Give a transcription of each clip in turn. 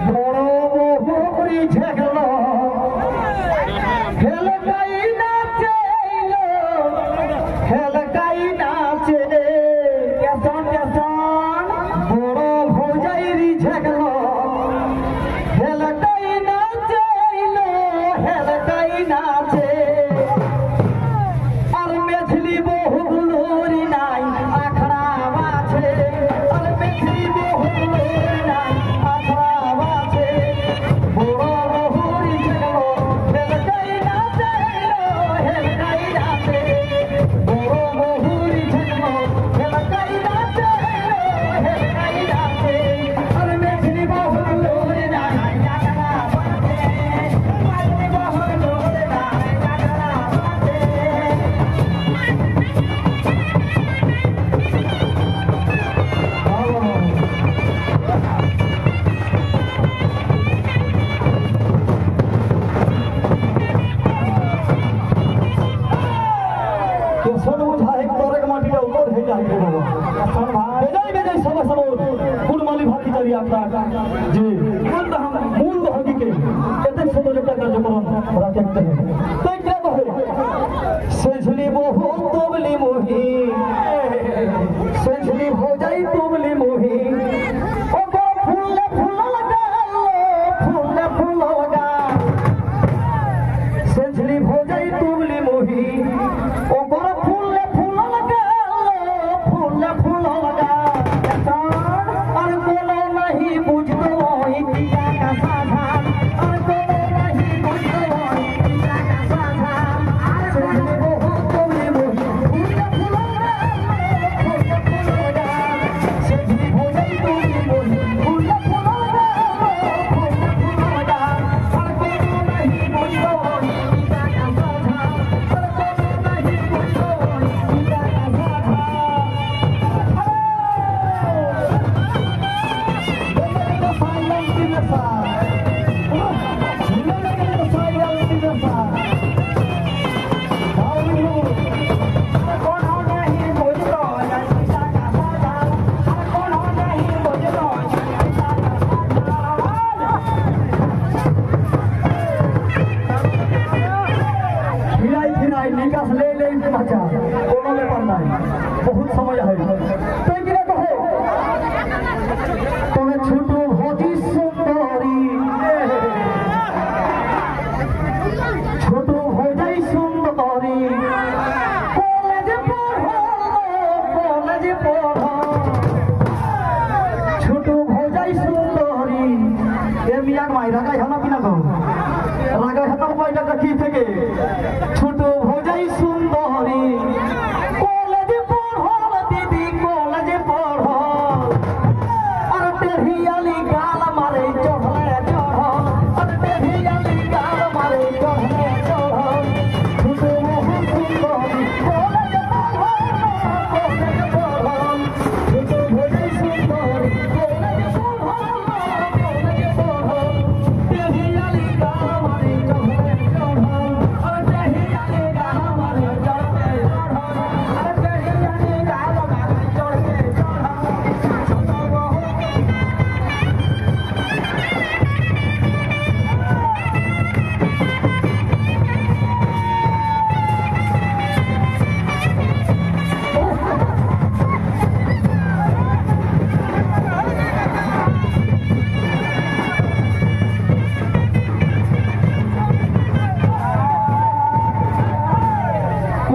বড় বহুরি ঝেগল হেলকাই নাচে হেলকাই নাচে কেসন কেসন বড় ভৌজাইরি ঝেগল হেলকাই নাচে হেলকাই নাচে আর মেঝলি বহুগুলোরি নাই আখড়া আছে আর মেঝলি বহুগুলোরি নাই আখড়া আছে বড় বহুরি ঝেগল হেলকাই নাচে হেলকাই নাচে বড় বহুরি ঝেগল হেলকাই নাচে হেলকাই নাচে আর মেঝলি বহুগুলোরি নাই আখড়া আছে মেঝলি বহুগুলোরি নাই আখড়া আছে কেসন বুঝাই তরেক মাটিটা উপর হয়ে যায় রে বাবা কেসন ভাই বেজাই বেজাই সব সব কুরমালি ভাতি করি আপনার জি মূল হকিকে এতে ছোট একটা কার্যক্রম রাখতে হবে তাই কি কহে সেঝলি বহু তবলি মোহি সেঝলি ভোজাই তবলি মোহি ও গো ফুলে ফুল লাগা ফুলে ফুল লাগা সেঝলি ভোজাই তবলি মোহি ও গো ফুলে ফুল লাগা ফুলে ফুল লাগা আর কোনো নাহি বুঝতো ইতিয়া কা সাধা আর কোনো নাহি বুঝতো ইতিয়া কা সাধা সেঝলি বহু তবলি মোহি ফুলে ফুল লাগা ফুলে ফুল লাগা সেঝলি ভোজাই তবলি মোহি ফুলে ফুল লাগা ফুলে ফুল লাগা আর কোনো নাহি বুঝতো ইতিয়া কা সাধা আর কোনো নাহি বুঝতো ইতিয়া কা সাধা निकास ले ले बच्चा कोनो में पढ़ना है बहुत समय है तो किरा कहे तुम्हें छोटू भोजी सुंदरी छोटू भोजी सुंदरी कॉलेज पढ़ो छोटू भोजी सुंदरी ए मियां माई रागाय हना पिना को रागाय हता पाइटा की থেকে ছোট ভোজাই সুন্দরী কলেজে পড়ো দিদি কলেজে পড়ো আর টেহিয়ালি গাল মারে চড়ে চড় আর টেহিয়ালি গাল মারে চড়ে চড় ছোট বহু সুন্দরী কলেজে পড়ো ছোট ভোজাই সুন্দরী কলেজে পড়ো টেহিয়ালি গাল মারে চড়ে চড় আর টেহিয়ালি গাল মারে চড়ে চড় আর টেহিয়ালি গাল মারে চড়ে চড় ছোট বহু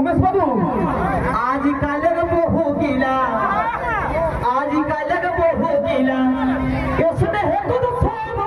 उमेश बाबू आजकल बहु गिला आजकल बहु गिला इसने हेतु तो सब